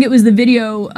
think it was the video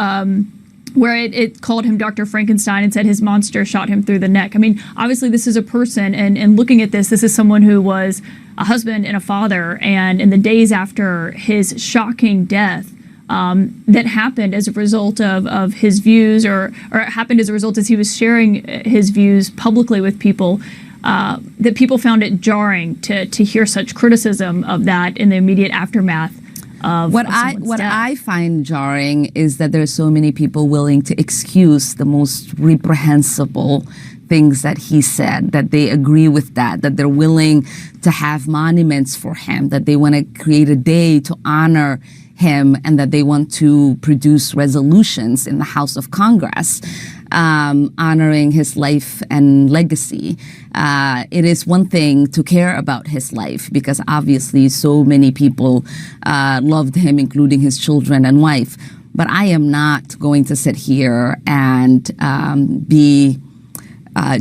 where it called him Dr. Frankenstein and said his monster shot him through the neck. I mean, obviously this is a person, and looking at this is someone who was a husband and a father, and in the days after his shocking death, that happened as a result of his views, or it happened as a result as he was sharing his views publicly with people, that people found it jarring to hear such criticism of that in the immediate aftermath of what death. I find jarring is that there are so many people willing to excuse the most reprehensible things that he said, that they agree with that they're willing to have monuments for him, that they want to create a day to honor him, and that they want to produce resolutions in the House of Congress honoring his life and legacy. It is one thing to care about his life, because obviously so many people loved him, including his children and wife. But I am not going to sit here and be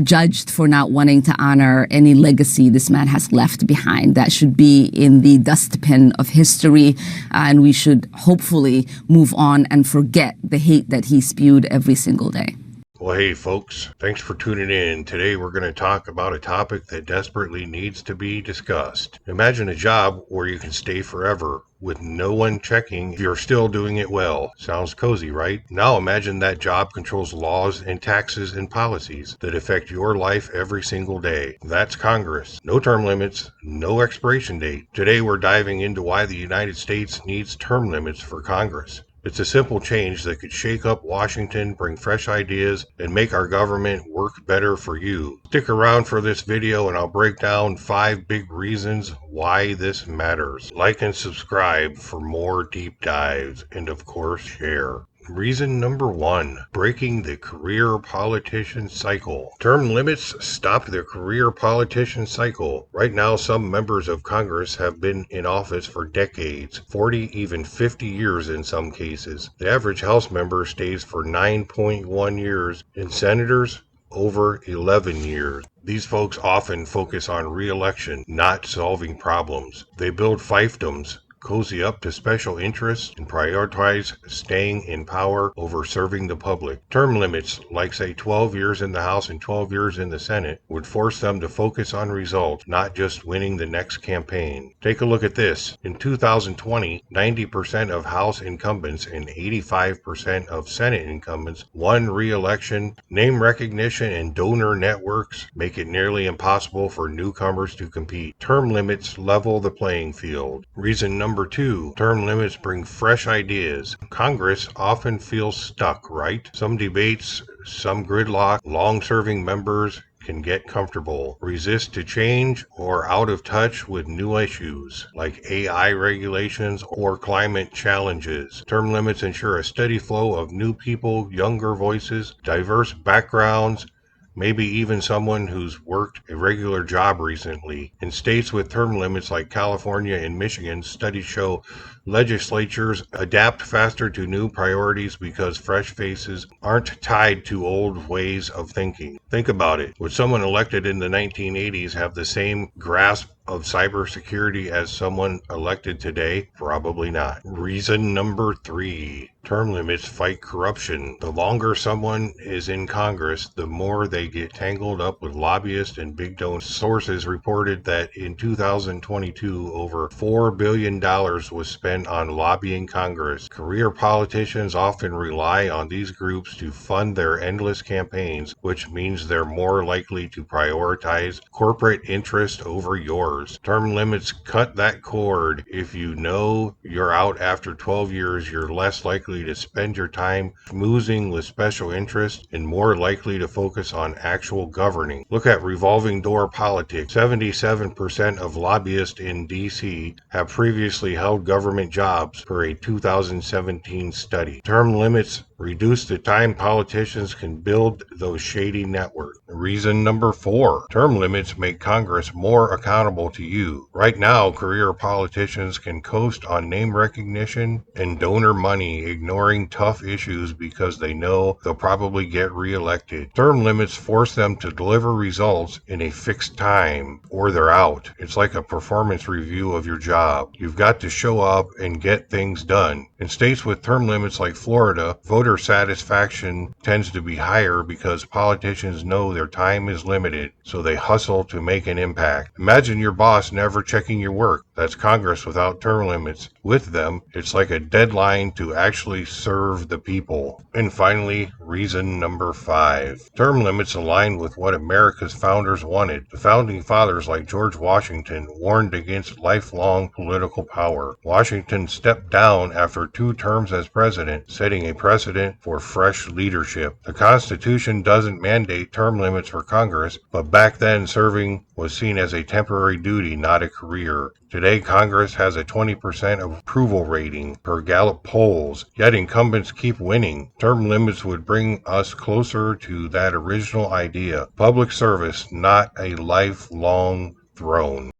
judged for not wanting to honor any legacy this man has left behind. That should be in the dustbin of history, and we should hopefully move on and forget the hate that he spewed every single day. Well, hey folks, thanks for tuning in. Today we're going to talk about a topic that desperately needs to be discussed. Imagine a job where you can stay forever with no one checking if you're still doing it well. Sounds cozy, right? Now imagine that job controls laws and taxes and policies that affect your life every single day. That's Congress. No term limits, no expiration date. Today we're diving into why the United States needs term limits for Congress. It's a simple change that could shake up Washington, bring fresh ideas, and make our government work better for you. Stick around for this video and I'll break down 5 big reasons why this matters. Like and subscribe for more deep dives, and of course share. Reason number 1, breaking the career politician cycle. Term limits stopped the career politician cycle. Right now, some members of Congress have been in office for decades, 40, even 50 years in some cases. The average House member stays for 9.1 years, and senators over 11 years. These folks often focus on re-election, not solving problems. They build fiefdoms, cozy up to special interests, and prioritize staying in power over serving the public. Term limits, like say 12 years in the House and 12 years in the Senate, would force them to focus on results, not just winning the next campaign. Take a look at this. In 2020, 90% of House incumbents and 85% of Senate incumbents won re-election. Name recognition and donor networks make it nearly impossible for newcomers to compete. Term limits level the playing field. Reason number 2, term limits bring fresh ideas. Congress often feels stuck, right? Some debates, some gridlock, long-serving members can get comfortable, resist to change, or out of touch with new issues like AI regulations or climate challenges. Term limits ensure a steady flow of new people, younger voices, diverse backgrounds, maybe even someone who's worked a regular job recently. In states with term limits like California and Michigan, studies show legislatures adapt faster to new priorities because fresh faces aren't tied to old ways of thinking. Think about it. Would someone elected in the 1980s have the same grasp of cybersecurity as someone elected today? Probably not. Reason number 3, term limits fight corruption. The longer someone is in Congress, the more they get tangled up with lobbyists and big donors. Sources reported that in 2022, over $4 billion was spent on lobbying Congress. Career politicians often rely on these groups to fund their endless campaigns, which means they're more likely to prioritize corporate interest over yours. Term limits cut that cord. If you know you're out after 12 years, you're less likely to spend your time schmoozing with special interests and more likely to focus on actual governing. Look at revolving door politics. 77% of lobbyists in D.C. have previously held government jobs per a 2017 study. Term limits Reduce the time politicians can build those shady networks. Reason number 4, term limits make Congress more accountable to you. Right now, career politicians can coast on name recognition and donor money, ignoring tough issues because they know they'll probably get reelected. Term limits force them to deliver results in a fixed time, or they're out. It's like a performance review of your job. You've got to show up and get things done. In states with term limits like Florida, voter satisfaction tends to be higher because politicians know their time is limited, so they hustle to make an impact. Imagine your boss never checking your work. That's Congress without term limits. With them, it's like a deadline to actually serve the people. And finally, reason number 5. Term limits align with what America's founders wanted. The founding fathers like George Washington warned against lifelong political power. Washington stepped down after 2 terms as president, setting a precedent for fresh leadership. The Constitution doesn't mandate term limits for Congress, but back then serving was seen as a temporary duty, not a career. Today, Congress has a 20% approval rating per Gallup polls, yet incumbents keep winning. Term limits would bring us closer to that original idea. Public service, not a lifelong throne.